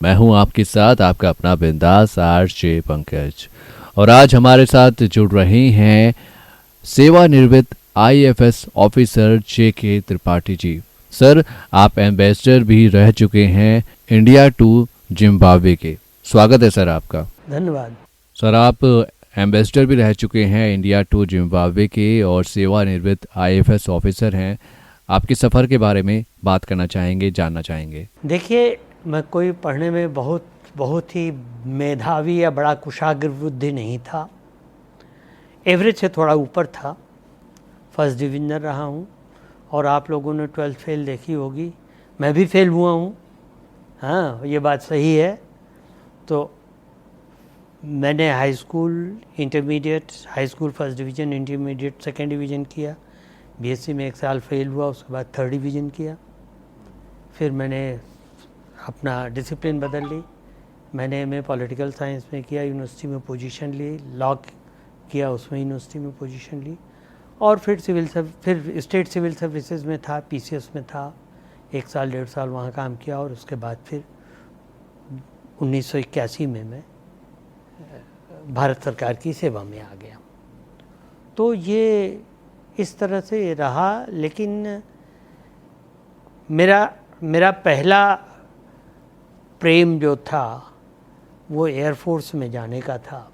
मैं हूं आपके साथ आपका अपना बिंदास आरजे पंकज। और आज हमारे साथ जुड़ रहे हैं सेवानिवृत्त IFS officer JK. Tripathi ji. Sir, आप एम्बेसडर भी रह चुके हैं इंडिया टू जिम्बाब्वे के। स्वागत है सर आपका। धन्यवाद। सर, आप एम्बेसडर भी रह चुके हैं इंडिया टू जिम्बाब्वे के और सेवानिवृत्त आईएफएस ऑफिसर हैं। आपके सफ़र के बारे में बात करना चाहेंगे, जानना चाहेंगे। देखिए, मैं कोई पढ़ने में बहुत ही मेधावी या बड़ा कुशाग्र बुद्धि नहीं था। एवरेज से थोड़ा ऊपर था। फर्स्ट डिविजनर रहा हूँ। और आप लोगों ने 12th फेल देखी होगी, मैं भी फेल हुआ हूँ। हाँ, ये बात सही है। तो मैंने high school intermediate, high school first division, intermediate second division किया। बीएससी में 1 साल फेल हुआ, उसके बाद थर्ड डिवीज़न किया। फिर मैंने अपना डिसिप्लिन बदल ली। मैंने एमए पॉलिटिकल साइंस में किया, यूनिवर्सिटी में पोजीशन ली। लॉ किया, उसमें यूनिवर्सिटी में पोजीशन ली। और फिर फिर स्टेट सिविल सर्विसेज में था, पीसीएस में था। 1 साल 1.5 साल वहाँ काम किया। और उसके बाद फिर 1981 में मैं भारत सरकार की सेवा में आ गया। तो ये इस तरह से रहा। लेकिन मेरा पहला प्रेम जो था वो एयरफोर्स में जाने का था।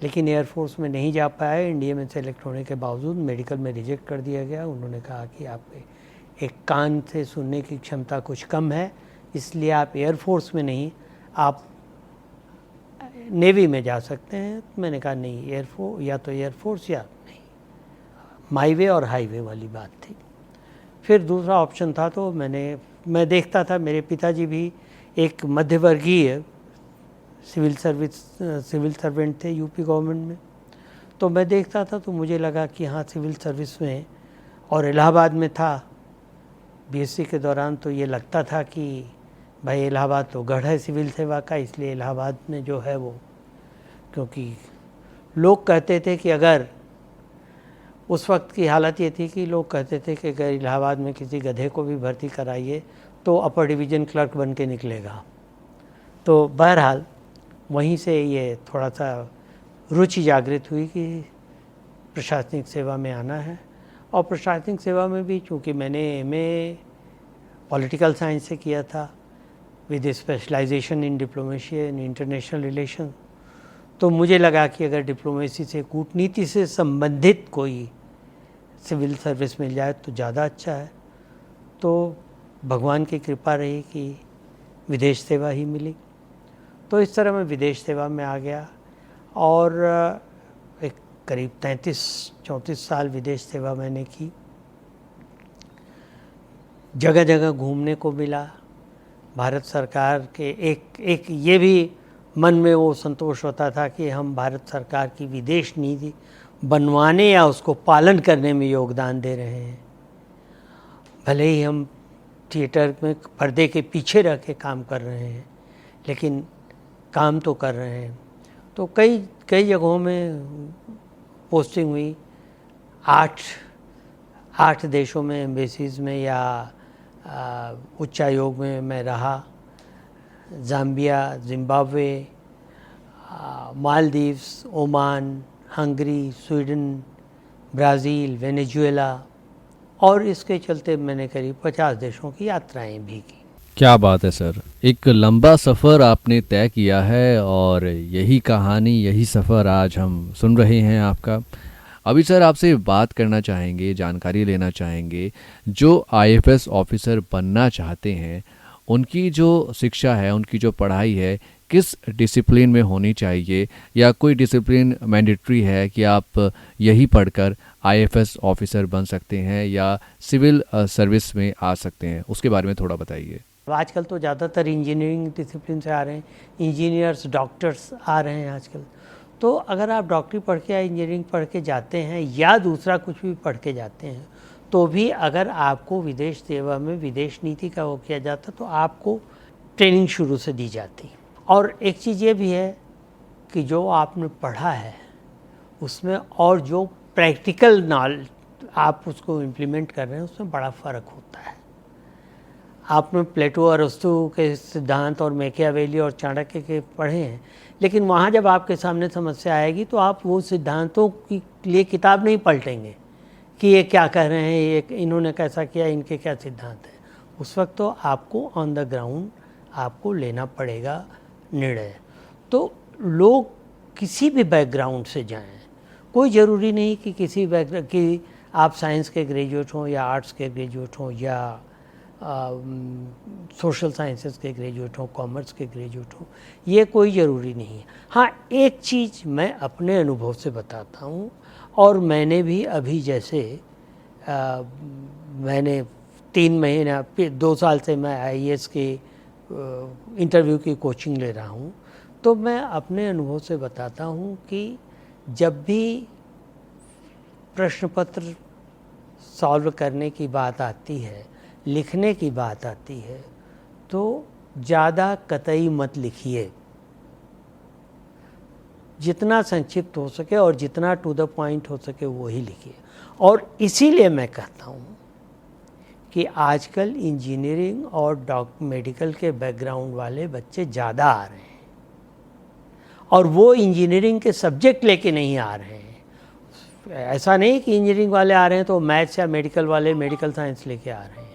लेकिन एयरफोर्स में नहीं जा पाया। इंडिया में सेलेक्ट होने के बावजूद मेडिकल में रिजेक्ट कर दिया गया। उन्होंने कहा कि आपके एक कान से सुनने की क्षमता कुछ कम है, इसलिए आप एयरफोर्स में नहीं, आप नेवी में जा सकते हैं। मैंने कहा नहीं, या तो एयरफोर्स या नहीं। माईवे और हाईवे वाली बात थी। फिर दूसरा ऑप्शन था। तो मैं देखता था, मेरे पिताजी भी एक मध्यवर्गीय सिविल सर्वेंट थे यूपी गवर्नमेंट में। तो मैं देखता था, तो मुझे लगा कि हाँ, सिविल सर्विस में, और इलाहाबाद में था बीएससी के दौरान, तो ये लगता था कि भाई इलाहाबाद तो गढ़ है सिविल सेवा का, इसलिए इलाहाबाद में जो है वो, क्योंकि लोग कहते थे कि अगर, उस वक्त की हालत ये थी कि लोग कहते थे कि अगर इलाहाबाद में किसी गधे को भी भर्ती कराइए तो अपर डिवीज़न क्लर्क बन के निकलेगा। तो बहरहाल वहीं से ये थोड़ा सा रुचि जागृत हुई कि प्रशासनिक सेवा में आना है। और प्रशासनिक सेवा में भी चूँकि मैंने एमए पॉलिटिकल साइंस से किया था with specialisation in diplomacy and international relation, तो मुझे लगा कि अगर डिप्लोमेसी से, कूटनीति से संबंधित कोई सिविल सर्विस मिल जाए तो ज़्यादा अच्छा है। तो भगवान की कृपा रही कि विदेश सेवा ही मिली। तो इस तरह मैं विदेश सेवा में आ गया। और एक करीब 33-34 साल विदेश सेवा मैंने की। जगह जगह घूमने को मिला। भारत सरकार के एक ये भी मन में वो संतोष होता था कि हम भारत सरकार की विदेश नीति बनवाने या उसको पालन करने में योगदान दे रहे हैं। भले ही हम थिएटर में पर्दे के पीछे रह के काम कर रहे हैं, लेकिन काम तो कर रहे हैं। तो कई जगहों में पोस्टिंग हुई। 8 देशों में, एम्बेसीज में या उच्चायोग में मैं रहा। Zambia, Zimbabwe, Maldives, Oman, Hungary, Sweden, Brazil, Venezuela, और इसके चलते मैंने करीब 50 देशों की यात्राएं भी की। क्या बात है सर, एक लंबा सफ़र आपने तय किया है और यही कहानी, यही सफ़र आज हम सुन रहे हैं आपका। अभी सर आपसे बात करना चाहेंगे, जानकारी लेना चाहेंगे, जो आईएफएस ऑफिसर बनना चाहते हैं उनकी जो शिक्षा है, उनकी जो पढ़ाई है, किस डिसिप्लिन में होनी चाहिए, या कोई डिसिप्लिन मैंडेटरी है कि आप यही पढ़कर आईएफएस ऑफिसर बन सकते हैं या सिविल सर्विस में आ सकते हैं, उसके बारे में थोड़ा बताइए। आजकल तो ज़्यादातर इंजीनियरिंग डिसिप्लिन से आ रहे हैं। इंजीनियर्स, डॉक्टर्स आ रहे हैं आजकल। तो अगर आप डॉक्टरी पढ़ के या इंजीनियरिंग पढ़ के जाते हैं या दूसरा कुछ भी पढ़ के जाते हैं, तो भी अगर आपको विदेश सेवा में विदेश नीति का वो किया जाता तो आपको ट्रेनिंग शुरू से दी जाती। और एक चीज़ ये भी है कि जो आपने पढ़ा है उसमें और जो प्रैक्टिकल नॉलेज आप उसको इम्प्लीमेंट कर रहे हैं उसमें बड़ा फ़र्क होता है। आपने प्लेटो अरस्तु के सिद्धांत और मैकियावेली और चाणक्य के पढ़े हैं, लेकिन वहाँ जब आपके सामने समस्या आएगी तो आप वो सिद्धांतों के लिए किताब नहीं पलटेंगे कि ये क्या कह रहे हैं, ये इन्होंने कैसा किया, इनके क्या सिद्धांत हैं। उस वक्त तो आपको ऑन द ग्राउंड आपको लेना पड़ेगा निर्णय। तो लोग किसी भी बैकग्राउंड से जाएं, कोई ज़रूरी नहीं कि किसी बैकग्राउंड कि आप साइंस के ग्रेजुएट हों या आर्ट्स के ग्रेजुएट हों या सोशल साइंसेस के ग्रेजुएट हों, कॉमर्स के ग्रेजुएट हों, ये कोई ज़रूरी नहीं है। हाँ, एक चीज़ मैं अपने अनुभव से बताता हूँ, और मैंने भी अभी जैसे मैंने 3 महीना 2 साल से मैं IAS के इंटरव्यू की कोचिंग ले रहा हूँ, तो मैं अपने अनुभव से बताता हूँ कि जब भी प्रश्न पत्र सॉल्व करने की बात आती है, लिखने की बात आती है, तो ज़्यादा कतई मत लिखिए। जितना संक्षिप्त हो सके और जितना टू द पॉइंट हो सके वो ही लिखिए। और इसीलिए मैं कहता हूँ कि आजकल इंजीनियरिंग और मेडिकल के बैकग्राउंड वाले बच्चे ज़्यादा आ रहे हैं, और वो इंजीनियरिंग के सब्जेक्ट लेके नहीं आ रहे हैं। ऐसा नहीं कि इंजीनियरिंग वाले आ रहे हैं तो मैथ्स या मेडिकल वाले मेडिकल साइंस लेके आ रहे हैं।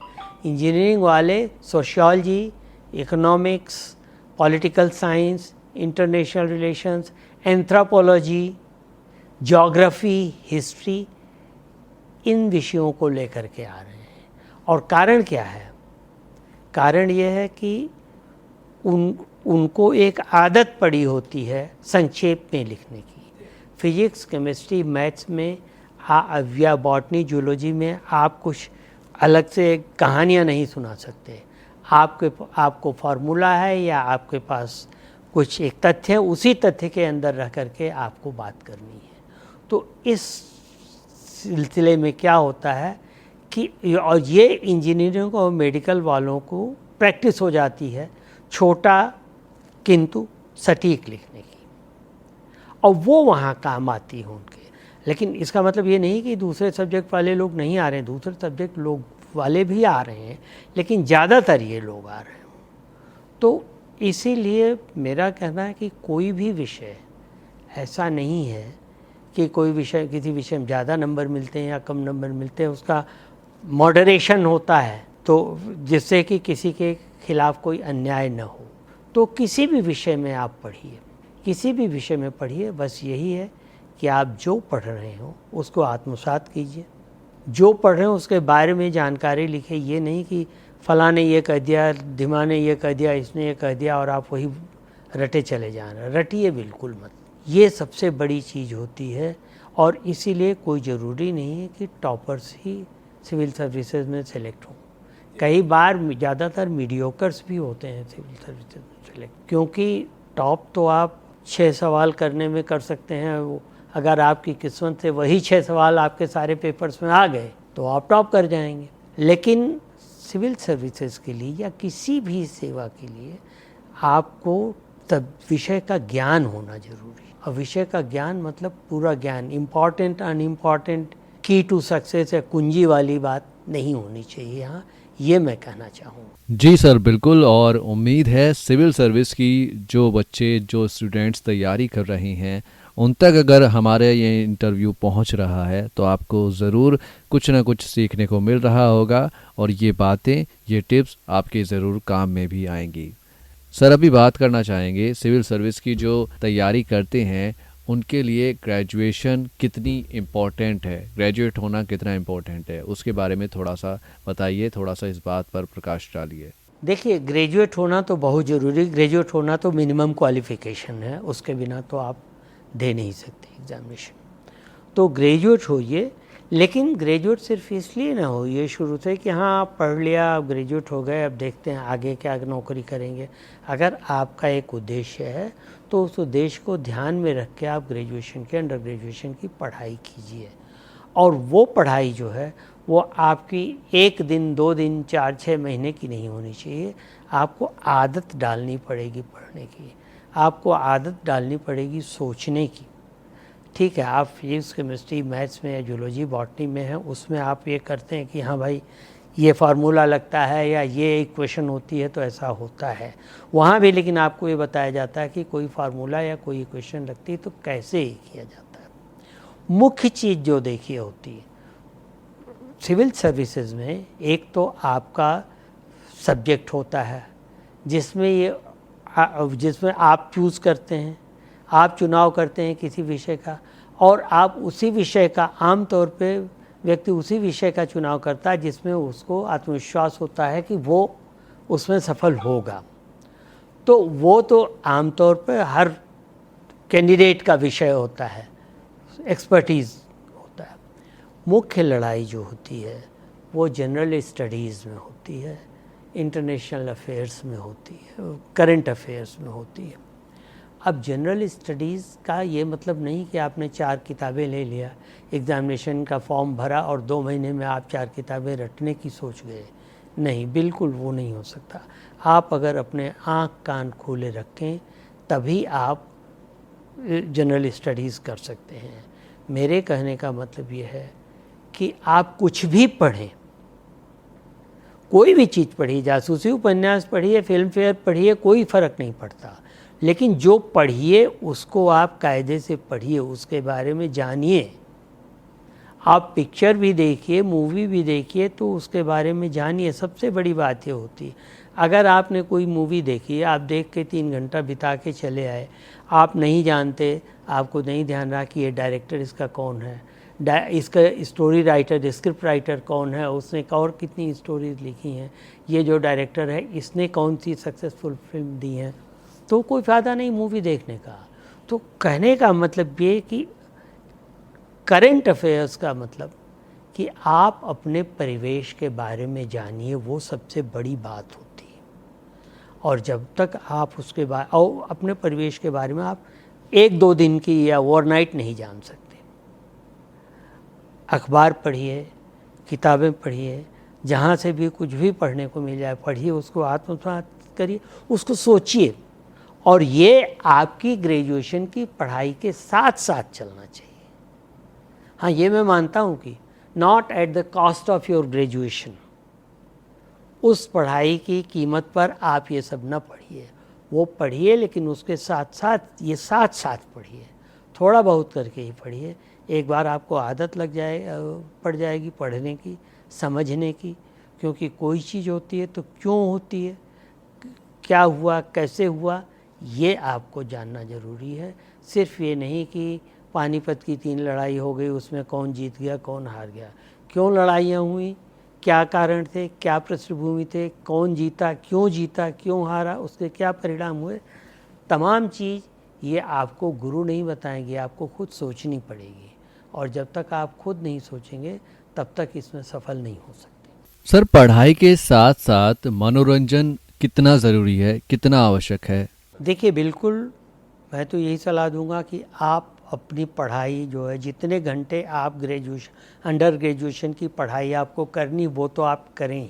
इंजीनियरिंग वाले sociology, economics, political science, international relations, anthropology, geography, history, इन विषयों को लेकर के आ रहे हैं। और कारण क्या है? कारण ये है कि उनको एक आदत पड़ी होती है संक्षेप में लिखने की। फिजिक्स, केमिस्ट्री, मैथ्स में या बॉटनी, जूलॉजी में आप कुछ अलग से कहानियाँ नहीं सुना सकते। आपको फार्मूला है या आपके पास कुछ एक तथ्य है, उसी तथ्य के अंदर रह करके आपको बात करनी है। तो इस सिलसिले में क्या होता है कि और ये इंजीनियरिंग और मेडिकल वालों को प्रैक्टिस हो जाती है छोटा किंतु सटीक लिखने की, और वो वहाँ काम आती है उनके। लेकिन इसका मतलब ये नहीं कि दूसरे सब्जेक्ट वाले लोग नहीं आ रहे हैं, दूसरे सब्जेक्ट लोग वाले भी आ रहे हैं, लेकिन ज़्यादातर ये लोग आ रहे हैं। तो इसीलिए मेरा कहना है कि कोई भी विषय ऐसा नहीं है कि कोई विषय, किसी विषय में ज़्यादा नंबर मिलते हैं या कम नंबर मिलते हैं, उसका मॉडरेशन होता है, तो जिससे कि किसी के खिलाफ कोई अन्याय न हो। तो किसी भी विषय में आप पढ़िए, किसी भी विषय में पढ़िए, बस यही है कि आप जो पढ़ रहे हो उसको आत्मसात कीजिए, जो पढ़ रहे हो उसके बारे में जानकारी लिखिए। ये नहीं कि फलां ने ये कह दिया, धिमा ने ये कह दिया, इसने ये कह दिया और आप वही रटे चले जा रहे हैं। रटिए बिल्कुल मत। ये सबसे बड़ी चीज़ होती है, और इसीलिए कोई ज़रूरी नहीं है कि टॉपर्स ही सिविल सर्विसेज में सेलेक्ट हों। कई बार ज़्यादातर मीडियोकर्स भी होते हैं सिविल सर्विसेज में सेलेक्ट, क्योंकि टॉप तो आप 6 सवाल करने में कर सकते हैं। अगर आपकी किस्मत से वही 6 सवाल आपके सारे पेपर्स में आ गए तो आप टॉप कर जाएंगे। लेकिन सिविल सर्विसेज के लिए या किसी भी सेवा के लिए आपको तब विषय का ज्ञान होना जरूरी है। और विषय का ज्ञान मतलब पूरा ज्ञान, इम्पॉर्टेंट अनइम्पॉर्टेंट, की टू सक्सेस या कुंजी वाली बात नहीं होनी चाहिए यहाँ, ये मैं कहना चाहूँगा। जी सर, बिल्कुल। और उम्मीद है सिविल सर्विस की जो बच्चे, जो स्टूडेंट्स तैयारी कर रहे हैं, उन तक अगर हमारे ये इंटरव्यू पहुंच रहा है तो आपको ज़रूर कुछ ना कुछ सीखने को मिल रहा होगा, और ये बातें, ये टिप्स आपके ज़रूर काम में भी आएंगी। सर, अभी बात करना चाहेंगे सिविल सर्विस की जो तैयारी करते हैं उनके लिए ग्रेजुएशन कितनी इम्पोर्टेंट है, ग्रेजुएट होना कितना इम्पोर्टेंट है, उसके बारे में थोड़ा सा बताइए, थोड़ा सा इस बात पर प्रकाश डालिए। देखिए, ग्रेजुएट होना तो बहुत ज़रूरी, ग्रेजुएट होना तो मिनिमम क्वालिफ़िकेशन है, उसके बिना तो आप दे नहीं सकते एग्जामिनेशन। तो ग्रेजुएट होइए, लेकिन ग्रेजुएट सिर्फ इसलिए ना होइए शुरू से कि हाँ आप पढ़ लिया, अब ग्रेजुएट हो गए, अब देखते हैं आगे क्या नौकरी करेंगे। अगर आपका एक उद्देश्य है तो उस उद्देश्य को ध्यान में रख के आप ग्रेजुएशन के, अंडर ग्रेजुएशन की पढ़ाई कीजिए। और वो पढ़ाई जो है वो आपकी 1 दिन, 2 दिन, 4-6 महीने की नहीं होनी चाहिए। आपको आदत डालनी पड़ेगी पढ़ने की, आपको आदत डालनी पड़ेगी सोचने की। ठीक है, आप फिजिक्स, केमिस्ट्री, मैथ्स में या जूलॉजी, बॉटनी में हैं, उसमें आप ये करते हैं कि हाँ भाई ये फार्मूला लगता है या ये इक्वेशन होती है तो ऐसा होता है वहाँ भी, लेकिन आपको ये बताया जाता है कि कोई फार्मूला या कोई इक्वेशन लगती है तो कैसे किया जाता है। मुख्य चीज़ जो देखिए होती है सिविल सर्विसेज में, एक तो आपका सब्जेक्ट होता है जिसमें आप चूज़ करते हैं, आप चुनाव करते हैं किसी विषय का, और आप उसी विषय का आमतौर पे व्यक्ति उसी विषय का चुनाव करता है जिसमें उसको आत्मविश्वास होता है कि वो उसमें सफल होगा। तो वो तो आमतौर पर हर कैंडिडेट का विषय होता है, एक्सपर्टीज़ होता है। मुख्य लड़ाई जो होती है वो जनरल स्टडीज़ में होती है, इंटरनेशनल अफेयर्स में होती है, करंट अफेयर्स में होती है। अब जनरल स्टडीज़ का ये मतलब नहीं कि आपने 4 किताबें ले लिया, एग्ज़ामिनेशन का फॉर्म भरा और 2 महीने में आप 4 किताबें रटने की सोच गए। नहीं, बिल्कुल वो नहीं हो सकता। आप अगर अपने आँख कान खोले रखें तभी आप जनरल स्टडीज़ कर सकते हैं। मेरे कहने का मतलब ये है कि आप कुछ भी पढ़ें, कोई भी चीज़ पढ़िए, जासूसी उपन्यास पढ़िए, फिल्म फेयर पढ़िए, कोई फ़र्क नहीं पड़ता, लेकिन जो पढ़िए उसको आप कायदे से पढ़िए, उसके बारे में जानिए। आप पिक्चर भी देखिए, मूवी भी देखिए, तो उसके बारे में जानिए। सबसे बड़ी बात ये होती है, अगर आपने कोई मूवी देखी, आप देख के 3 घंटा बिता के चले आए, आप नहीं जानते, आपको नहीं ध्यान रहा कि ये डायरेक्टर इसका कौन है, इसका स्टोरी राइटर, स्क्रिप्ट राइटर कौन है, उसने और कितनी स्टोरीज लिखी हैं, ये जो डायरेक्टर है इसने कौन सी सक्सेसफुल फिल्म दी हैं, तो कोई फ़ायदा नहीं मूवी देखने का। तो कहने का मतलब ये कि करंट अफेयर्स का मतलब कि आप अपने परिवेश के बारे में जानिए, वो सबसे बड़ी बात होती है। और जब तक आप उसके बारे और अपने परिवेश के बारे में आप 1-2 दिन की या ओवरनाइट नहीं जान सकते। अखबार पढ़िए, किताबें पढ़िए, जहाँ से भी कुछ भी पढ़ने को मिल जाए पढ़िए, उसको आत्मसात करिए, उसको सोचिए, और ये आपकी ग्रेजुएशन की पढ़ाई के साथ साथ चलना चाहिए। हाँ, ये मैं मानता हूँ कि not at the cost of your graduation, उस पढ़ाई की कीमत पर आप ये सब न पढ़िए, वो पढ़िए लेकिन उसके साथ साथ ये साथ साथ पढ़िए, थोड़ा बहुत करके ही पढ़िए। एक बार आपको आदत पड़ जाएगी पढ़ने की, समझने की, क्योंकि कोई चीज़ होती है तो क्यों होती है, क्या हुआ, कैसे हुआ, ये आपको जानना ज़रूरी है। सिर्फ ये नहीं कि पानीपत की 3 लड़ाई हो गई, उसमें कौन जीत गया कौन हार गया, क्यों लड़ाइयाँ हुई, क्या कारण थे, क्या पृष्ठभूमि थे, कौन जीता, क्यों हारा, उसके क्या परिणाम हुए, तमाम चीज़ ये आपको गुरु नहीं बताएंगे, आपको खुद सोचनी पड़ेगी। और जब तक आप खुद नहीं सोचेंगे तब तक इसमें सफल नहीं हो सकते। सर, पढ़ाई के साथ साथ मनोरंजन कितना ज़रूरी है, कितना आवश्यक है? देखिए, बिल्कुल मैं तो यही सलाह दूंगा कि आप अपनी पढ़ाई जो है, जितने घंटे आप अंडर ग्रेजुएशन की पढ़ाई आपको करनी वो तो आप करें ही।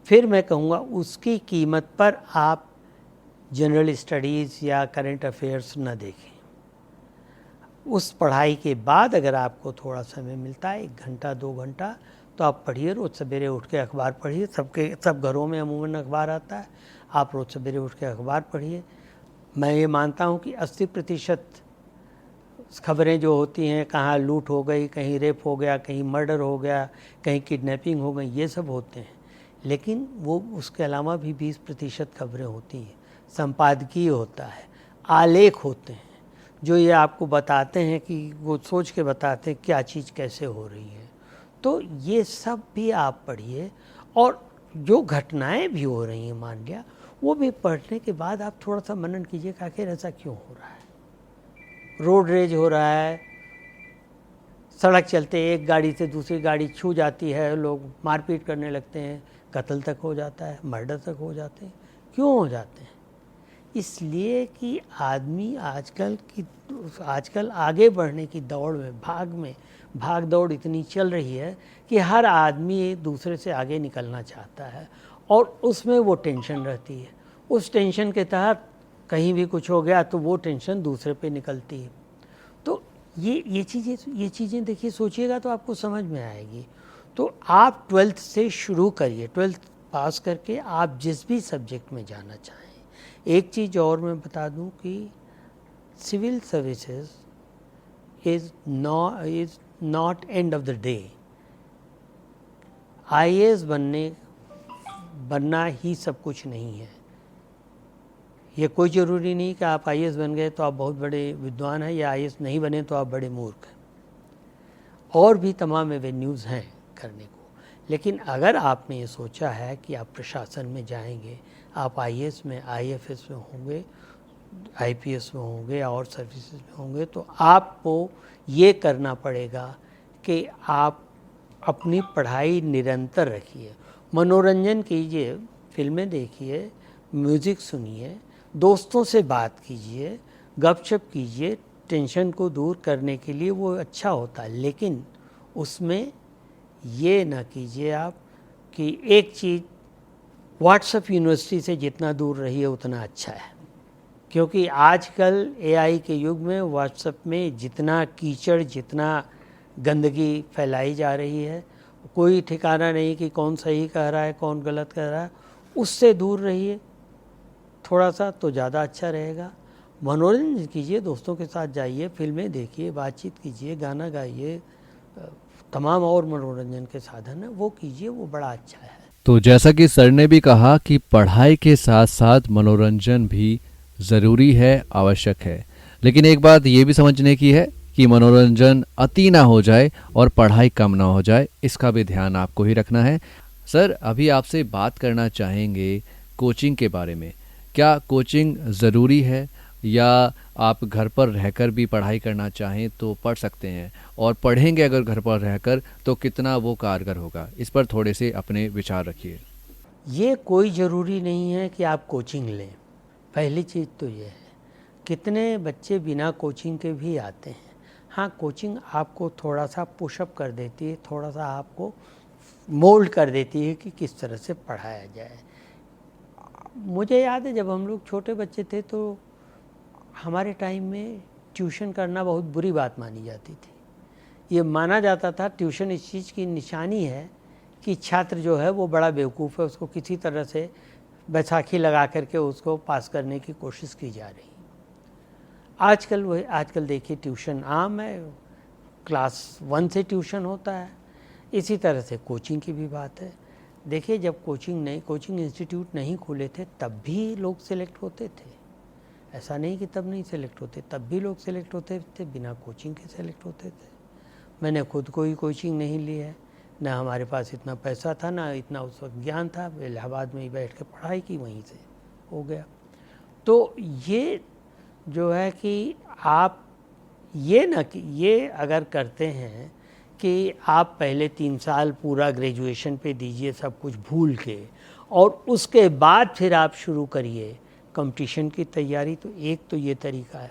फिर मैं कहूँगा उसकी कीमत पर आप जनरल स्टडीज़ या करंट अफेयर्स न देखें। उस पढ़ाई के बाद अगर आपको थोड़ा समय मिलता है, 1 घंटा 2 घंटा, तो आप पढ़िए। रोज़ सवेरे उठ के अखबार पढ़िए, सब घरों में अमूमन अखबार आता है, आप रोज़ सवेरे उठ के अखबार पढ़िए। मैं ये मानता हूँ कि 80% खबरें जो होती हैं, कहाँ लूट हो गई, कहीं रेप हो गया, कहीं मर्डर हो गया, कहीं किडनैपिंग हो गई, ये सब होते हैं। लेकिन वो उसके अलावा भी 20% खबरें होती हैं, संपादकीय होता है, आलेख होते हैं, जो ये आपको बताते हैं कि वो सोच के बताते हैं क्या चीज़ कैसे हो रही है। तो ये सब भी आप पढ़िए, और जो घटनाएं भी हो रही हैं मान लिया, वो भी पढ़ने के बाद आप थोड़ा सा मनन कीजिए कि आखिर ऐसा क्यों हो रहा है। रोड रेज हो रहा है, सड़क चलते एक गाड़ी से दूसरी गाड़ी छू जाती है, लोग मारपीट करने लगते हैं, कत्ल तक हो जाता है, मर्डर तक हो जाते हैं। क्यों हो जाते हैं? इसलिए कि आदमी आजकल आगे बढ़ने की दौड़ में, भाग दौड़ इतनी चल रही है कि हर आदमी एक दूसरे से आगे निकलना चाहता है, और उसमें वो टेंशन रहती है। उस टेंशन के तहत कहीं भी कुछ हो गया तो वो टेंशन दूसरे पे निकलती है। तो ये चीज़ें देखिए, सोचिएगा तो आपको समझ में आएगी। तो आप 12th से शुरू करिए, 12th पास करके आप जिस भी सब्जेक्ट में जाना चाहें। एक चीज़ और मैं बता दूं कि civil services is not end of the day. IAS बनना ही सब कुछ नहीं है। ये कोई ज़रूरी नहीं कि आप आईएएस बन गए तो आप बहुत बड़े विद्वान हैं, या आईएएस नहीं बने तो आप बड़े मूर्ख हैं। और भी तमाम एवेन्यूज़ हैं करने को। लेकिन अगर आपने ये सोचा है कि आप प्रशासन में जाएंगे, आप आईएएस में, आईएफएस में होंगे, आईपीएस में होंगे और सर्विसेज में होंगे, तो आपको ये करना पड़ेगा कि आप अपनी पढ़ाई निरंतर रखिए, मनोरंजन कीजिए, फिल्में देखिए, म्यूज़िक सुनिए, दोस्तों से बात कीजिए, गपशप कीजिए, टेंशन को दूर करने के लिए वो अच्छा होता है। लेकिन उसमें ये ना कीजिए आप कि एक चीज़, व्हाट्सएप यूनिवर्सिटी से जितना दूर रहिए उतना अच्छा है, क्योंकि आजकल एआई के युग में व्हाट्सएप में जितना कीचड़, जितना गंदगी फैलाई जा रही है, कोई ठिकाना नहीं कि कौन सही कह रहा है, कौन गलत कह रहा है। उससे दूर रहिए थोड़ा सा तो ज़्यादा अच्छा रहेगा। मनोरंजन कीजिए, दोस्तों के साथ जाइए, फिल्में देखिए, बातचीत कीजिए, गाना गाइए, तमाम और मनोरंजन के साधन है वो कीजिए, वो बड़ा अच्छा है। तो जैसा कि सर ने भी कहा कि पढ़ाई के साथ साथ मनोरंजन भी ज़रूरी है, आवश्यक है। लेकिन एक बात ये भी समझने की है कि मनोरंजन अति ना हो जाए और पढ़ाई कम ना हो जाए, इसका भी ध्यान आपको ही रखना है। सर, अभी आपसे बात करना चाहेंगे कोचिंग के बारे में। क्या कोचिंग ज़रूरी है, या आप घर पर रहकर भी पढ़ाई करना चाहें तो पढ़ सकते हैं, और पढ़ेंगे अगर घर पर रहकर तो कितना वो कारगर होगा? इस पर थोड़े से अपने विचार रखिए। ये कोई ज़रूरी नहीं है कि आप कोचिंग लें। पहली चीज़ तो ये है, कितने बच्चे बिना कोचिंग के भी आते हैं। हाँ, कोचिंग आपको थोड़ा सा पुशअप कर देती है, थोड़ा सा आपको मोल्ड कर देती है कि किस तरह से पढ़ाया जाए। मुझे याद है जब हम लोग छोटे बच्चे थे तो हमारे टाइम में ट्यूशन करना बहुत बुरी बात मानी जाती थी। ये माना जाता था ट्यूशन इस चीज़ की निशानी है कि छात्र जो है वो बड़ा बेवकूफ़ है, उसको किसी तरह से बैसाखी लगा करके उसको पास करने की कोशिश की जा रही। आजकल देखिए ट्यूशन आम है, क्लास 1 से ट्यूशन होता है। इसी तरह से कोचिंग की भी बात है। देखिए, जब कोचिंग इंस्टीट्यूट नहीं खुले थे तब भी लोग सेलेक्ट होते थे। ऐसा नहीं कि तब नहीं सेलेक्ट होते, तब भी लोग सेलेक्ट होते थे, बिना कोचिंग के सेलेक्ट होते थे। मैंने खुद कोई कोचिंग नहीं ली है, ना हमारे पास इतना पैसा था, ना इतना उस वक्त ज्ञान था। इलाहाबाद में ही बैठ के पढ़ाई की, वहीं से हो गया। तो ये जो है कि आप ये अगर करते हैं कि आप पहले 3 साल पूरा ग्रेजुएशन पे दीजिए सब कुछ भूल के, और उसके बाद फिर आप शुरू करिए कंपटीशन की तैयारी, तो एक तो ये तरीका है।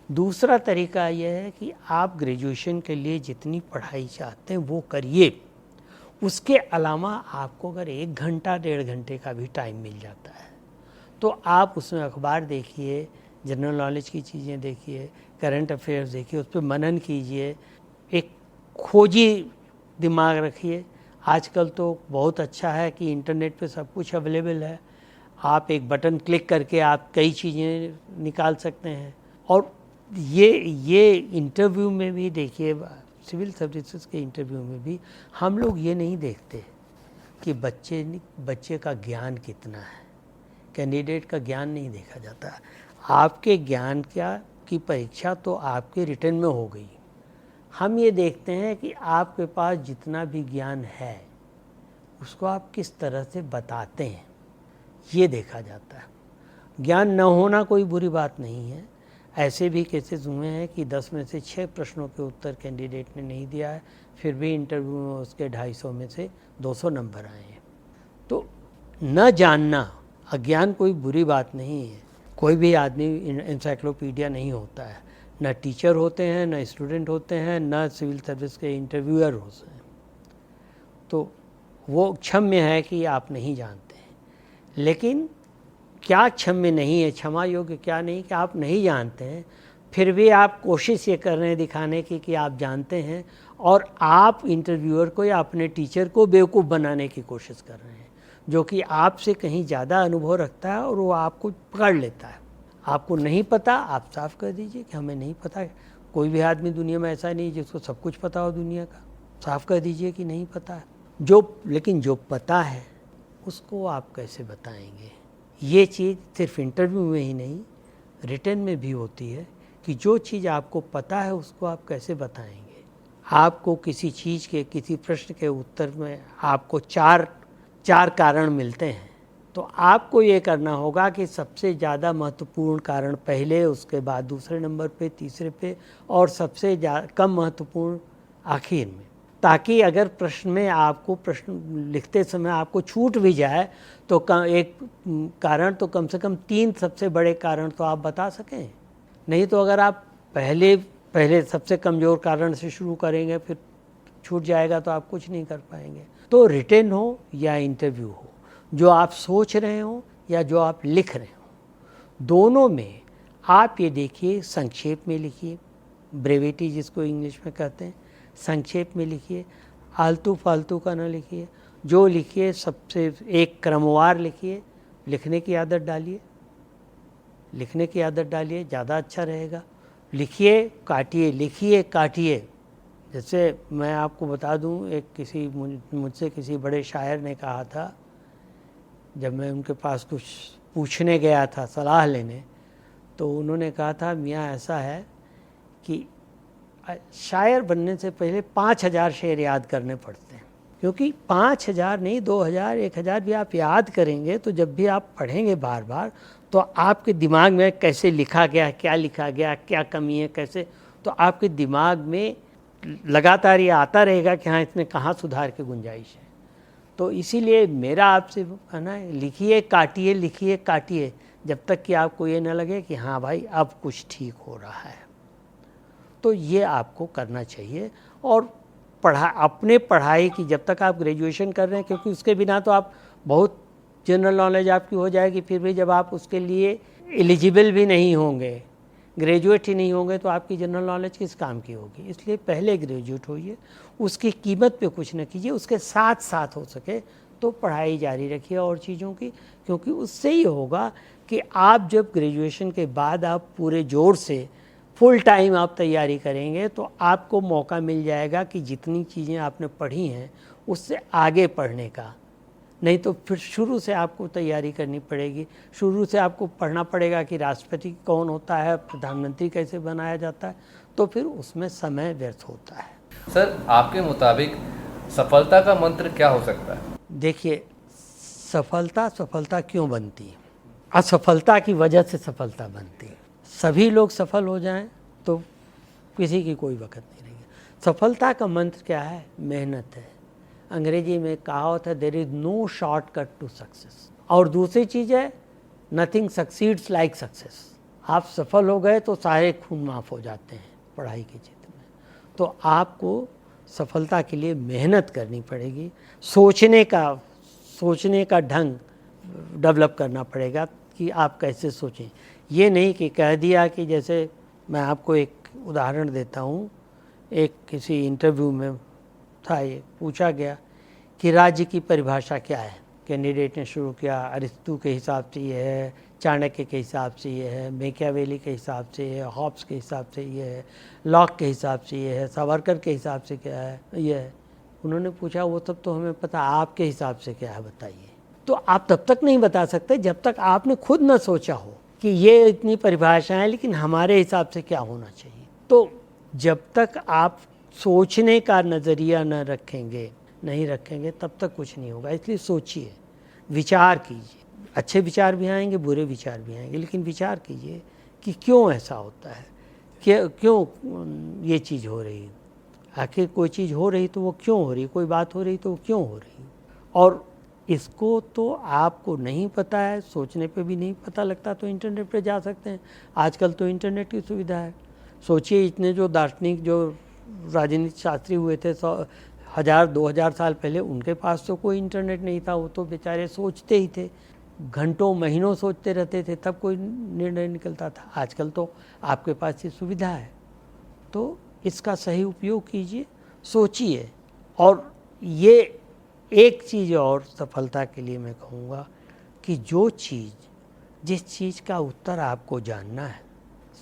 दूसरा तरीका यह है कि आप ग्रेजुएशन के लिए जितनी पढ़ाई चाहते हैं वो करिए। उसके अलावा आपको अगर 1 घंटा 1.5 घंटे का भी टाइम मिल जाता है तो आप उसमें अखबार देखिए, जनरल नॉलेज की चीज़ें देखिए, करंट अफेयर्स देखिए, उस पर मनन कीजिए, एक खोजी दिमाग रखिए। आजकल तो बहुत अच्छा है कि इंटरनेट पे सब कुछ अवेलेबल है। आप एक बटन क्लिक करके आप कई चीज़ें निकाल सकते हैं। और ये इंटरव्यू में भी देखिए, सिविल सर्विसेज के इंटरव्यू में भी हम लोग ये नहीं देखते कि बच्चे का ज्ञान कितना है, कैंडिडेट का ज्ञान नहीं देखा जाता। आपके ज्ञान की परीक्षा तो आपके रिटर्न में हो गई। हम ये देखते हैं कि आपके पास जितना भी ज्ञान है उसको आप किस तरह से बताते हैं, ये देखा जाता है। ज्ञान न होना कोई बुरी बात नहीं है। ऐसे भी केसेस हुए हैं कि 10 में से 6 प्रश्नों के उत्तर कैंडिडेट ने नहीं दिया है, फिर भी इंटरव्यू में उसके 250 में से 200 नंबर आए हैं। तो न जानना, अज्ञान कोई बुरी बात नहीं है। कोई भी आदमी इंसाइक्लोपीडिया नहीं होता है, न टीचर होते हैं, न स्टूडेंट होते हैं, न सिविल सर्विस के इंटरव्यूअर होते हैं। तो वो क्षम्य है कि आप नहीं जानते हैं। लेकिन क्या क्षम्य नहीं है, क्षमा योग्य क्या नहीं कि आप नहीं जानते हैं फिर भी आप कोशिश ये कर रहे हैं दिखाने की कि आप जानते हैं, और आप इंटरव्यूअर को या अपने टीचर को बेवकूफ़ बनाने की कोशिश कर रहे हैं, जो कि आपसे कहीं ज़्यादा अनुभव रखता है और वो आपको पकड़ लेता है। आपको नहीं पता, आप साफ कर दीजिए कि हमें नहीं पता। कोई भी आदमी दुनिया में ऐसा नहीं जिसको सब कुछ पता हो दुनिया का। साफ कर दीजिए कि नहीं पता है। लेकिन जो पता है उसको आप कैसे बताएंगे? ये चीज़ सिर्फ इंटरव्यू में ही नहीं, रिटन में भी होती है कि जो चीज़ आपको पता है उसको आप कैसे बताएंगे। आपको किसी चीज़ के, किसी प्रश्न के उत्तर में आपको चार कारण मिलते हैं, तो आपको ये करना होगा कि सबसे ज़्यादा महत्वपूर्ण कारण पहले, उसके बाद दूसरे नंबर पे, तीसरे पे, और सबसे कम महत्वपूर्ण आखिर में, ताकि अगर प्रश्न में आपको, प्रश्न लिखते समय आपको छूट भी जाए तो एक कारण तो कम से कम 3 सबसे बड़े कारण तो आप बता सकें। नहीं तो अगर आप पहले सबसे कमज़ोर कारण से शुरू करेंगे, फिर छूट जाएगा तो आप कुछ नहीं कर पाएंगे। तो रिटन हो या इंटरव्यू हो, जो आप सोच रहे हो या जो आप लिख रहे हो, दोनों में आप ये देखिए, संक्षेप में लिखिए, ब्रेविटी जिसको इंग्लिश में कहते हैं, संक्षेप में लिखिए, आलतू फालतू का ना लिखिए। जो लिखिए सबसे एक क्रमवार लिखिए, लिखने की आदत डालिए, ज़्यादा अच्छा रहेगा। लिखिए काटिए, लिखिए काटिए। जैसे मैं आपको बता दूं, मुझसे किसी बड़े शायर ने कहा था, जब मैं उनके पास कुछ पूछने गया था, सलाह लेने, तो उन्होंने कहा था, मियाँ ऐसा है कि शायर बनने से पहले 5000 शेर याद करने पड़ते हैं, क्योंकि 5000 नहीं, 2000, 1000 भी आप याद करेंगे तो जब भी आप पढ़ेंगे बार बार, तो आपके दिमाग में कैसे लिखा गया, क्या लिखा गया, क्या कमी है, कैसे, तो आपके दिमाग में लगातार ये आता रहेगा कि हाँ, इसमें कहाँ सुधार की गुंजाइश है। तो इसीलिए मेरा आपसे है ना, लिखिए काटिए, लिखिए काटिए, जब तक कि आपको ये न लगे कि हाँ भाई अब कुछ ठीक हो रहा है। तो ये आपको करना चाहिए। और अपने पढ़ाई की, जब तक आप ग्रेजुएशन कर रहे हैं, क्योंकि उसके बिना तो आप बहुत जनरल नॉलेज आपकी हो जाएगी, फिर भी जब आप उसके लिए एलिजिबल भी नहीं होंगे, ग्रेजुएट ही नहीं होंगे, तो आपकी जनरल नॉलेज किस काम की होगी। इसलिए पहले ग्रेजुएट होइए, उसकी कीमत पे कुछ न कीजिए, उसके साथ साथ हो सके तो पढ़ाई जारी रखिए और चीज़ों की, क्योंकि उससे ही होगा कि आप जब ग्रेजुएशन के बाद आप पूरे ज़ोर से फुल टाइम आप तैयारी करेंगे, तो आपको मौका मिल जाएगा कि जितनी चीज़ें आपने पढ़ी हैं उससे आगे पढ़ने का। नहीं तो फिर शुरू से आपको तैयारी करनी पड़ेगी, शुरू से आपको पढ़ना पड़ेगा कि राष्ट्रपति कौन होता है, प्रधानमंत्री कैसे बनाया जाता है, तो फिर उसमें समय व्यर्थ होता है। सर, आपके मुताबिक सफलता का मंत्र क्या हो सकता है? देखिए, सफलता क्यों बनती है? असफलता की वजह से सफलता बनती है। सभी लोग सफल हो जाएं तो किसी की कोई वक़्त नहीं रहेगी। सफलता का मंत्र क्या है? मेहनत है। अंग्रेजी में कहावत है, there is no shortcut to success. और दूसरी चीज़ है, नथिंग सक्सीड्स लाइक सक्सेस। आप सफल हो गए तो सारे खून माफ़ हो जाते हैं पढ़ाई के क्षेत्र में। तो आपको सफलता के लिए मेहनत करनी पड़ेगी, सोचने का ढंग डेवलप करना पड़ेगा कि आप कैसे सोचें। ये नहीं कि कह दिया कि, जैसे मैं आपको एक उदाहरण देता हूँ, एक किसी इंटरव्यू में था, ये पूछा गया कि राज्य की परिभाषा क्या है। कैंडिडेट ने शुरू किया, अरिस्तु के हिसाब से ये है, चाणक्य के हिसाब से ये है, मैकियावेली के हिसाब से ये है, हॉब्स के हिसाब से ये है, लॉक के हिसाब से ये है, सावरकर के हिसाब से क्या है, ये है। उन्होंने पूछा, वो सब तो हमें पता, आपके हिसाब से क्या है बताइए। तो आप तब तक नहीं बता सकते जब तक आपने खुद न सोचा हो कि ये इतनी परिभाषाएं, लेकिन हमारे हिसाब से क्या होना चाहिए। तो जब तक आप सोचने का नज़रिया नहीं रखेंगे तब तक कुछ नहीं होगा। इसलिए सोचिए, विचार कीजिए। अच्छे विचार भी आएंगे, बुरे विचार भी आएंगे, लेकिन विचार कीजिए कि क्यों ऐसा होता है, क्यों ये चीज़ हो रही है। आखिर कोई चीज़ हो रही तो वो क्यों हो रही, कोई बात हो रही तो वो क्यों हो रही। और इसको तो आपको नहीं पता है, सोचने पे भी नहीं पता लगता, तो इंटरनेट पे जा सकते हैं। आजकल तो इंटरनेट की सुविधा है। सोचिए, इतने जो दार्शनिक, जो राजनीति शास्त्री हुए थे 1000-2000 साल पहले, उनके पास तो कोई इंटरनेट नहीं था, वो तो बेचारे सोचते ही थे। घंटों महीनों सोचते रहते थे तब कोई निर्णय निकलता था। आजकल तो आपके पास ये सुविधा है, तो इसका सही उपयोग कीजिए, सोचिए। और ये एक चीज़ और सफलता के लिए मैं कहूँगा कि जिस चीज़ का उत्तर आपको जानना है,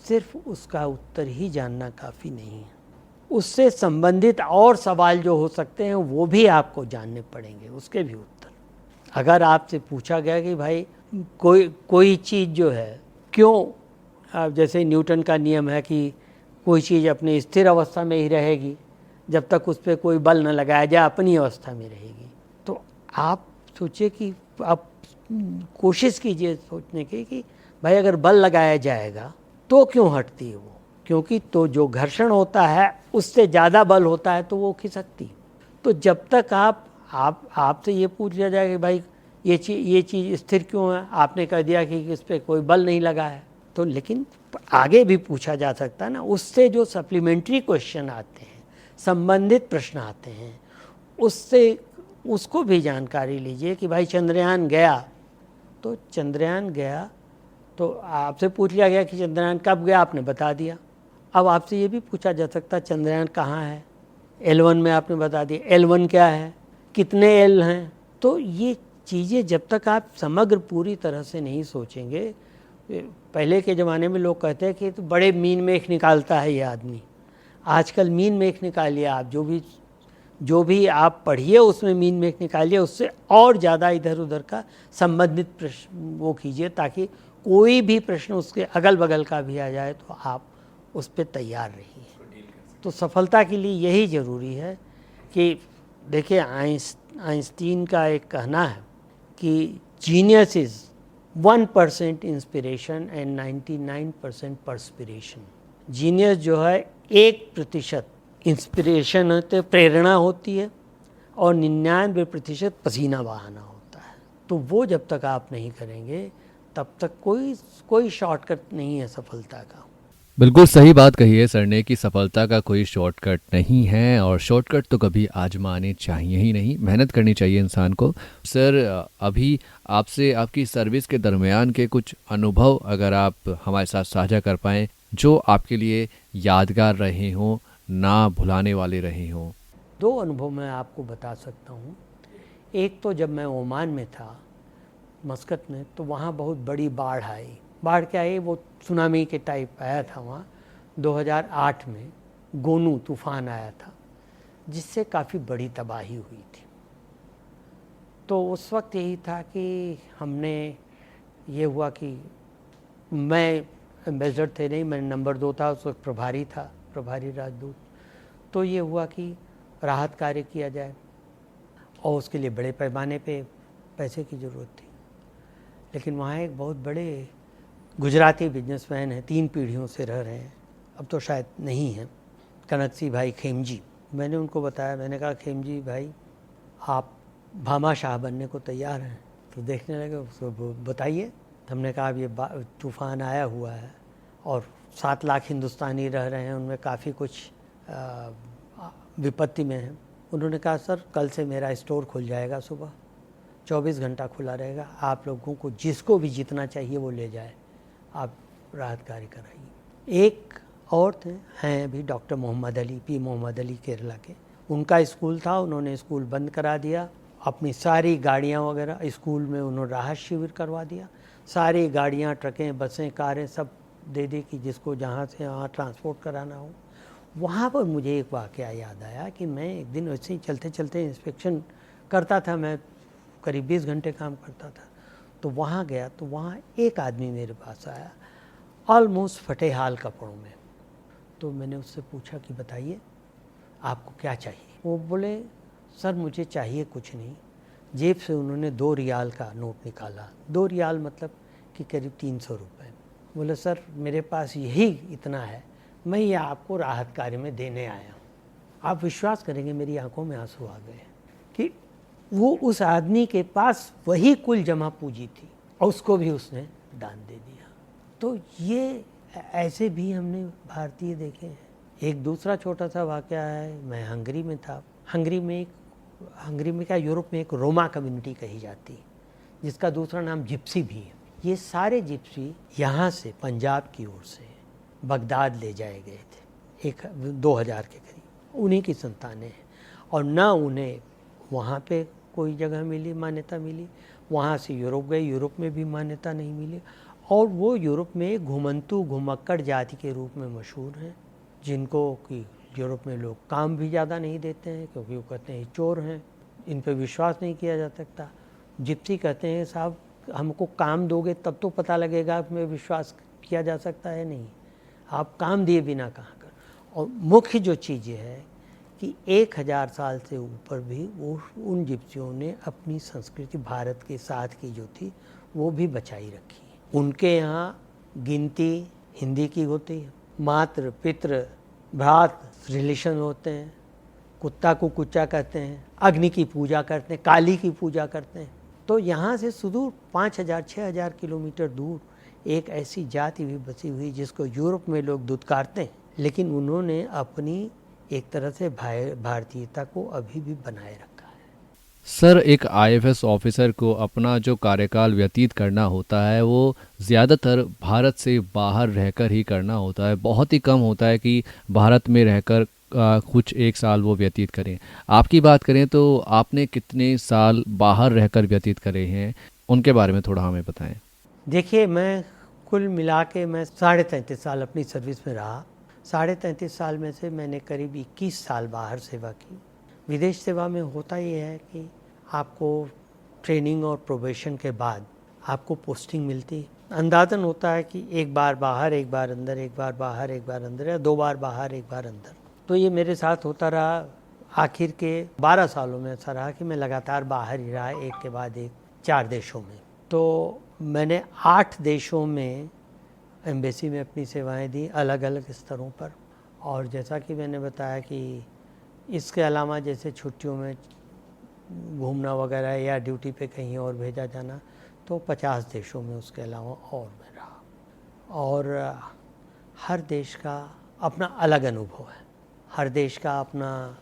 सिर्फ उसका उत्तर ही जानना काफ़ी नहीं है, उससे संबंधित और सवाल जो हो सकते हैं वो भी आपको जानने पड़ेंगे, उसके भी उत्तर। अगर आपसे पूछा गया कि भाई कोई चीज़ जो है क्यों, जैसे न्यूटन का नियम है कि कोई चीज़ अपनी स्थिर अवस्था में ही रहेगी जब तक उस पर कोई बल न लगाया जाए, अपनी अवस्था में रहेगी। तो आप सोचिए कि आप कोशिश कीजिए सोचने की कि भाई अगर बल लगाया जाएगा तो क्यों हटती है वो, क्योंकि तो जो घर्षण होता है उससे ज़्यादा बल होता है तो वो खिसकती। तो जब तक आपसे ये पूछ लिया जाए कि भाई ये चीज़ स्थिर क्यों है, आपने कह दिया कि इस पर कोई बल नहीं लगा है, तो लेकिन आगे भी पूछा जा सकता है ना, उससे जो सप्लीमेंट्री क्वेश्चन आते हैं, संबंधित प्रश्न आते हैं, उसको भी जानकारी लीजिए कि भाई चंद्रयान गया तो आपसे पूछ लिया गया कि चंद्रयान कब गया, आपने बता दिया। अब आपसे ये भी पूछा जा सकता है चंद्रयान कहाँ है, L1 में आपने बता दिया। L1 क्या है, कितने L हैं। तो ये चीज़ें जब तक आप समग्र पूरी तरह से नहीं सोचेंगे, पहले के ज़माने में लोग कहते हैं कि तो बड़े मीन मेख निकालता है ये आदमी। आजकल मीन मेख निकालिए, आप जो भी आप पढ़िए उसमें मीन मेख निकालिए, उससे और ज़्यादा इधर उधर का संबंधित प्रश्न वो कीजिए, ताकि कोई भी प्रश्न उसके अगल बगल का भी आ जाए तो आप उस पर तैयार रहिए। तो सफलता के लिए यही ज़रूरी है कि देखिए, आइंस्टीन का एक कहना है कि genius is 1% inspiration and 99% perspiration. Genius जो है 1% इंस्पिरेशन होते है, प्रेरणा होती है, और 99% पसीना बहाना होता है। तो वो जब तक आप नहीं करेंगे तब तक कोई शॉर्टकट नहीं है सफलता का। बिल्कुल सही बात कही है सर ने कि सफलता का कोई शॉर्टकट नहीं है, और शॉर्टकट तो कभी आजमाने चाहिए ही नहीं, मेहनत करनी चाहिए इंसान को। सर, अभी आपसे आपकी सर्विस के दरमियान के कुछ अनुभव अगर आप हमारे साथ साझा कर पाएँ जो आपके लिए यादगार रहे हों, ना भुलाने वाले रहे हों। 2 अनुभव मैं आपको बता सकता हूँ। एक तो जब मैं ओमान में था, मस्कत में, तो वहाँ बहुत बड़ी बाढ़ आई। बाढ़ क्या आई, वो सुनामी के टाइप आया था वहाँ। 2008 में गोनू तूफ़ान आया था जिससे काफ़ी बड़ी तबाही हुई थी। तो उस वक्त यही था कि ये हुआ कि मैं एम्बेसडर थे नहीं, मैं नंबर 2 था उस वक्त, प्रभारी राजदूत। तो ये हुआ कि राहत कार्य किया जाए और उसके लिए बड़े पैमाने पे पैसे की ज़रूरत थी। लेकिन वहाँ एक बहुत बड़े गुजराती बिजनेसमैन हैं, 3 पीढ़ियों से रह रहे हैं, अब तो शायद नहीं हैं, कनकसी भाई खेमजी। मैंने उनको बताया, मैंने कहा खेमजी भाई आप भामा शाह बनने को तैयार हैं? तो देखने लगे, उसको बताइए। हमने कहा अब ये तूफ़ान आया हुआ है और 7 लाख हिंदुस्तानी रह रहे हैं, उनमें काफ़ी कुछ विपत्ति में है। उन्होंने कहा सर कल से मेरा स्टोर खुल जाएगा, सुबह 24 घंटा खुला रहेगा, आप लोगों को जिसको भी जितना चाहिए वो ले जाए, आप राहत कार्य कराइए। एक और हैं अभी डॉक्टर मोहम्मद अली, पी मोहम्मद अली, केरला के। उनका स्कूल था, उन्होंने स्कूल बंद करा दिया, अपनी सारी गाड़ियाँ वगैरह स्कूल में उन्होंने राहत शिविर करवा दिया, सारी गाड़ियाँ, ट्रकें, बसें, कारें सब दे दी कि जिसको जहाँ से वहाँ ट्रांसपोर्ट कराना हो। वहाँ पर मुझे एक वाक़या याद आया कि मैं एक दिन वैसे ही चलते चलते इंस्पेक्शन करता था, मैं करीब 20 घंटे काम करता था। तो वहाँ गया तो वहाँ एक आदमी मेरे पास आया, ऑलमोस्ट फटे हाल कपड़ों में। तो मैंने उससे पूछा कि बताइए आपको क्या चाहिए। वो बोले सर मुझे चाहिए कुछ नहीं। जेब से उन्होंने 2 रियाल का नोट निकाला, 2 रियाल मतलब कि करीब 300 रुपये। बोले सर मेरे पास यही इतना है, मैं ये आपको राहत कार्य में देने आया हूँ। आप विश्वास करेंगे मेरी आंखों में आंसू आ गए कि वो उस आदमी के पास वही कुल जमा पूंजी थी और उसको भी उसने दान दे दिया। तो ये ऐसे भी हमने भारतीय देखे हैं। एक दूसरा छोटा सा वाक़या है, मैं हंगरी में था। हंगरी में क्या, यूरोप में एक रोमा कम्युनिटी कही जाती, जिसका दूसरा नाम जिप्सी भी है। ये सारे जिप्सी यहाँ से पंजाब की ओर से बगदाद ले जाए गए थे, 2000 के करीब। उन्हीं की संतानें हैं और ना उन्हें वहाँ पे कोई जगह मिली, मान्यता मिली। वहाँ से यूरोप गए, यूरोप में भी मान्यता नहीं मिली और वो यूरोप में घुमंतु घुमक्कड़ जाति के रूप में मशहूर हैं, जिनको कि यूरोप में लोग काम भी ज़्यादा नहीं देते हैं क्योंकि वो कहते हैं चोर हैं, इन पे विश्वास नहीं किया जा सकता। जिप्सी कहते हैं साहब हमको काम दोगे तब तो पता लगेगा कि में विश्वास किया जा सकता है, नहीं, आप काम दिए बिना कहाँ कर। और मुख्य जो चीज़ है कि 1000 साल से ऊपर भी वो उन जिप्सियों ने अपनी संस्कृति भारत के साथ की जो थी वो भी बचाई रखी है। उनके यहाँ गिनती हिंदी की होती है, मातृ पितृ भ्रात रिलेशन होते हैं, कुत्ता को कुच्चा कहते हैं, अग्नि की पूजा करते हैं, काली की पूजा करते हैं। तो यहाँ से सुदूर 5000-6000 किलोमीटर दूर एक ऐसी जाति भी बसी हुई जिसको यूरोप में लोग दुत्कारते हैं, लेकिन उन्होंने अपनी एक तरह से भारतीयता को अभी भी बनाए रखा है। सर, एक आईएफएस ऑफिसर को अपना जो कार्यकाल व्यतीत करना होता है वो ज़्यादातर भारत से बाहर रहकर ही करना होता है। बहुत ही कम होता है कि भारत में रहकर कुछ एक साल वो व्यतीत करें। आपकी बात करें तो आपने कितने साल बाहर रहकर व्यतीत करे हैं, उनके बारे में थोड़ा हमें बताएं। देखिए, मैं कुल मिला के मैं 33.5 साल अपनी सर्विस में रहा। 33.5 साल में से मैंने करीब 21 साल बाहर सेवा की। विदेश सेवा में होता ये है कि आपको ट्रेनिंग और प्रोबेशन के बाद आपको पोस्टिंग मिलती है। अंदाज़न होता है कि एक बार बाहर एक बार अंदर, एक बार बाहर एक बार अंदर, या 2 बार बाहर एक बार अंदर। तो ये मेरे साथ होता रहा। आखिर के 12 सालों में ऐसा रहा कि मैं लगातार बाहर ही रहा, एक के बाद एक 4 देशों में। तो मैंने 8 देशों में एम्बेसी में अपनी सेवाएं दी, अलग अलग स्तरों पर। और जैसा कि मैंने बताया कि इसके अलावा जैसे छुट्टियों में घूमना वगैरह या ड्यूटी पे कहीं और भेजा जाना, तो 50 देशों में उसके अलावा और मैं रहा। और हर देश का अपना अलग अनुभव है, हर देश का अपना।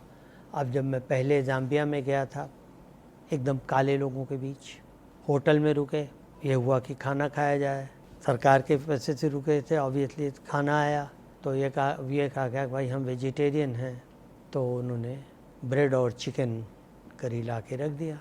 अब जब मैं पहले जाम्बिया में गया था, एकदम काले लोगों के बीच होटल में रुके, ये हुआ कि खाना खाया जाए, सरकार के पैसे से रुके थे, ऑब्वियसली खाना आया तो ये कहा गया भाई हम वेजिटेरियन हैं। तो उन्होंने ब्रेड और चिकन करी ला के रख दिया,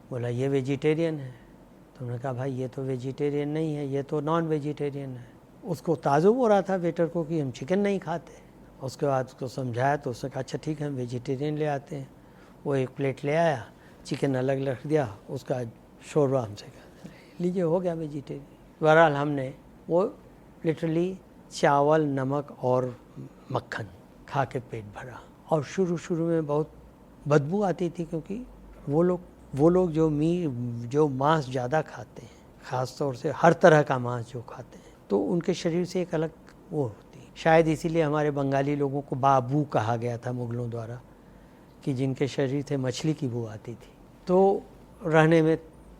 बोला ये वेजिटेरियन है। तो उन्होंने कहा भाई ये तो वेजिटेरियन नहीं है, ये तो नॉन वेजिटेरियन है। उसको ताजुब हो रहा था वेटर को कि हम चिकन नहीं खाते। उसके बाद उसको समझाया तो उसने कहा अच्छा ठीक है हम वेजिटेरियन ले आते हैं। वो एक प्लेट ले आया, चिकन अलग रख दिया, उसका शोरबा हमसे कहा लीजिए हो गया वेजिटेरियन। बहरहाल हमने वो लिटरली चावल, नमक और मक्खन खा के पेट भरा। और शुरू में बहुत बदबू आती थी क्योंकि वो लोग जो मांस ज़्यादा खाते हैं, ख़ास तौर से हर तरह का मांस जो खाते हैं, तो उनके शरीर से एक अलग वो होती है। शायद इसीलिए हमारे बंगाली लोगों को बाबू कहा गया था मुग़लों द्वारा, कि जिनके शरीर से मछली की बू आती थी। तो रहने में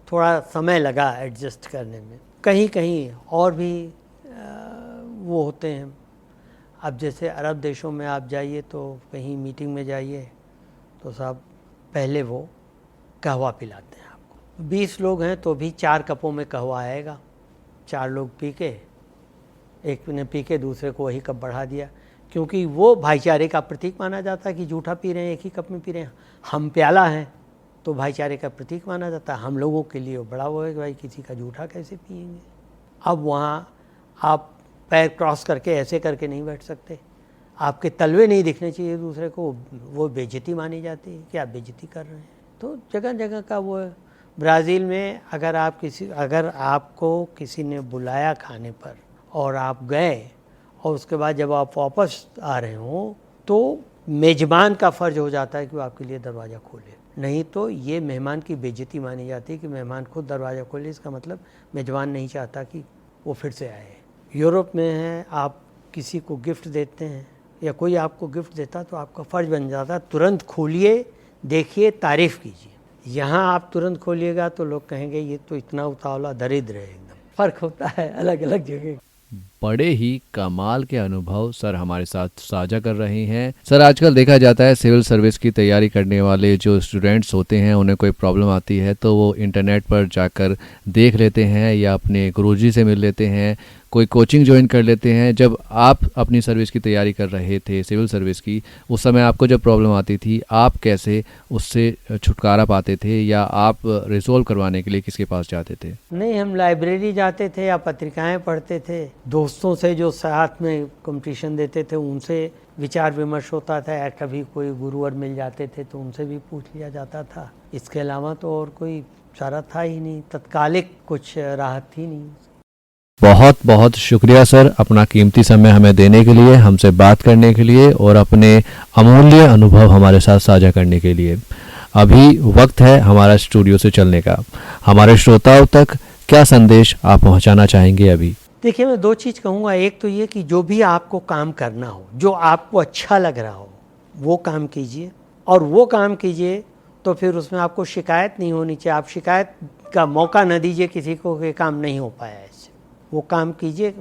थोड़ा समय लगा एडजस्ट करने में। कहीं कहीं और भी वो होते हैं। अब जैसे अरब देशों में आप जाइए तो कहीं मीटिंग में जाइए तो साहब पहले वो कहवा पिलाते हैं आपको। 20 लोग हैं तो भी 4 कपों में कहवा आएगा। 4 लोग पी के, एक ने पी के दूसरे को वही कप बढ़ा दिया, क्योंकि वो भाईचारे का प्रतीक माना जाता है कि जूठा पी रहे हैं, एक ही कप में पी रहे हैं। हम प्याला हैं तो भाईचारे का प्रतीक माना जाता है। हम लोगों के लिए वो बड़ा वो है कि भाई किसी का जूठा कैसे पिएंगे। अब वहाँ आप पैर क्रॉस करके ऐसे करके नहीं बैठ सकते, आपके तलवे नहीं दिखने चाहिए दूसरे को, वो बेइज्जती मानी जाती है कि आप बेइज्जती कर रहे हैं। तो जगह जगह का वो है। ब्राज़ील में अगर आपको किसी ने बुलाया खाने पर और आप गए और उसके बाद जब आप वापस आ रहे हो तो मेज़बान का फ़र्ज हो जाता है कि वो आपके लिए दरवाज़ा खोले, नहीं तो ये मेहमान की बेइज्जती मानी जाती है कि मेहमान खुद दरवाज़ा खोले। इसका मतलब मेज़बान नहीं चाहता कि वो फिर से आए। यूरोप में है, आप किसी को गिफ्ट देते हैं या कोई आपको गिफ्ट देता तो आपका फ़र्ज बन जाता है तुरंत खोलिए, देखिए, तारीफ़ कीजिए। यहाँ आप तुरंत खोलिएगा तो लोग कहेंगे ये तो इतना उतावला दरिद्र है। एकदम फ़र्क होता है अलग अलग जगह। बड़े ही कमाल के अनुभव सर हमारे साथ साझा कर रहे हैं। सर आजकल देखा जाता है सिविल सर्विस की तैयारी करने वाले जो स्टूडेंट्स होते हैं उन्हें कोई प्रॉब्लम आती है तो वो इंटरनेट पर जाकर देख लेते हैं या अपने गुरुजी से मिल लेते हैं, कोई कोचिंग ज्वाइन कर लेते हैं। जब आप अपनी सर्विस की तैयारी कर रहे थे सिविल सर्विस की, उस समय आपको जब प्रॉब्लम आती थी आप कैसे उससे छुटकारा पाते थे या आप रिजॉल्व करवाने के लिए किसके पास जाते थे? नहीं, हम लाइब्रेरी जाते थे या पत्रिकाएं पढ़ते थे, दोस्तों से जो साथ में कंपटीशन देते थे उनसे विचार विमर्श होता था, या कभी कोई गुरुवर मिल जाते थे तो उनसे भी पूछ लिया जाता था। इसके अलावा तो और कोई चारा था ही नहीं, तत्कालिक कुछ राहत थी नहीं। बहुत बहुत शुक्रिया सर अपना कीमती समय हमें देने के लिए, हमसे बात करने के लिए और अपने अमूल्य अनुभव हमारे साथ साझा करने के लिए। अभी वक्त है हमारा स्टूडियो से चलने का। हमारे श्रोताओं तक क्या संदेश आप पहुंचाना चाहेंगे अभी? देखिए, मैं दो चीज़ कहूँगा। एक तो ये कि जो भी आपको काम करना हो, जो आपको अच्छा लग रहा हो, वो काम कीजिए, और वो काम कीजिए तो फिर उसमें आपको शिकायत नहीं होनी चाहिए। आप शिकायत का मौका न दीजिए किसी को कि काम नहीं हो पाया इससे। वो काम कीजिए,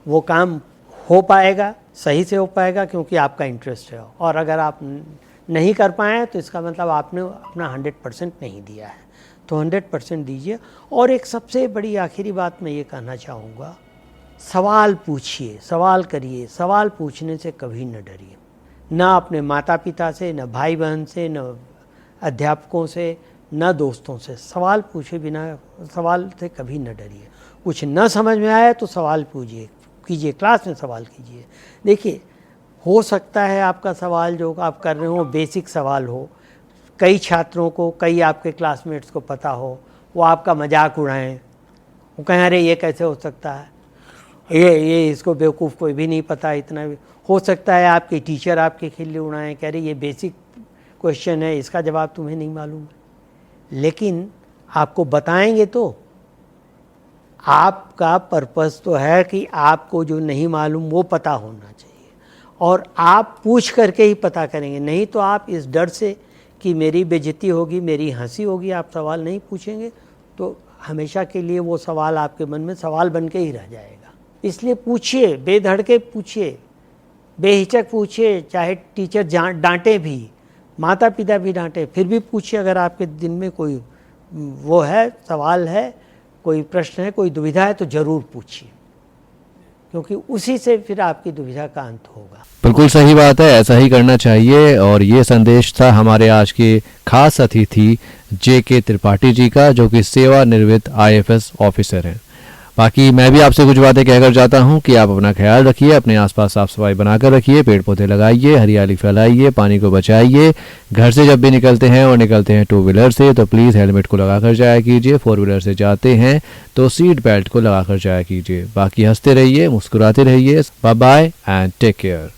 वो काम हो पाएगा, सही से हो पाएगा, क्योंकि आपका इंटरेस्ट है। और अगर आप नहीं कर पाए तो इसका मतलब आपने अपना 100% नहीं दिया है, तो 100% दीजिए। और एक सबसे बड़ी आखिरी बात मैं ये कहना चाहूँगा, सवाल पूछिए, सवाल करिए। सवाल पूछने से कभी न डरिए, ना अपने माता पिता से, न भाई बहन से, न अध्यापकों से, न दोस्तों से। सवाल पूछे बिना, सवाल से कभी न डरिए। कुछ न समझ में आए तो सवाल पूछिए, कीजिए, क्लास में सवाल कीजिए। देखिए, हो सकता है आपका सवाल जो आप कर रहे हो बेसिक सवाल हो, कई छात्रों को, कई आपके क्लासमेट्स को पता हो, वो आपका मजाक उड़ाएं, वो कहें अरे ये कैसे हो सकता है, ये इसको बेवकूफ़ कोई भी नहीं पता इतना भी। हो सकता है आपके टीचर आपके खिल्ली उड़ाएं, कह रहे ये बेसिक क्वेश्चन है, इसका जवाब तुम्हें नहीं मालूम है। लेकिन आपको बताएंगे तो आपका पर्पस तो है कि आपको जो नहीं मालूम वो पता होना चाहिए, और आप पूछ करके ही पता करेंगे। नहीं तो आप इस डर से कि मेरी बेइज्जती होगी, मेरी हंसी होगी, आप सवाल नहीं पूछेंगे तो हमेशा के लिए वो सवाल आपके मन में सवाल बन के ही रह जाएगा। इसलिए पूछिए, बेधड़के पूछिए, बेहिचक पूछिए, चाहे टीचर डांटे भी, माता पिता भी डांटे, फिर भी पूछिए। अगर आपके दिन में कोई वो है, सवाल है, कोई प्रश्न है, कोई दुविधा है तो ज़रूर पूछिए, क्योंकि उसी से फिर आपकी दुविधा का अंत होगा। बिल्कुल सही बात है, ऐसा ही करना चाहिए। और ये संदेश था हमारे आज के खास अतिथि JK त्रिपाठी जी का, जो कि सेवानिवृत्त IAFS ऑफिसर हैं। बाकी मैं भी आपसे कुछ बातें कहकर जाता हूं कि आप अपना ख्याल रखिए, अपने आसपास साफ सफाई बनाकर रखिए, पेड़ पौधे लगाइए, हरियाली फैलाइए, पानी को बचाइए। घर से जब भी निकलते हैं और निकलते हैं 2 व्हीलर से तो प्लीज़ हेलमेट को लगाकर जाया कीजिए। 4 व्हीलर से जाते हैं तो सीट बेल्ट को लगाकर जाया कीजिए। बाकी हंसते रहिए, मुस्कुराते रहिए। Bye bye and take care.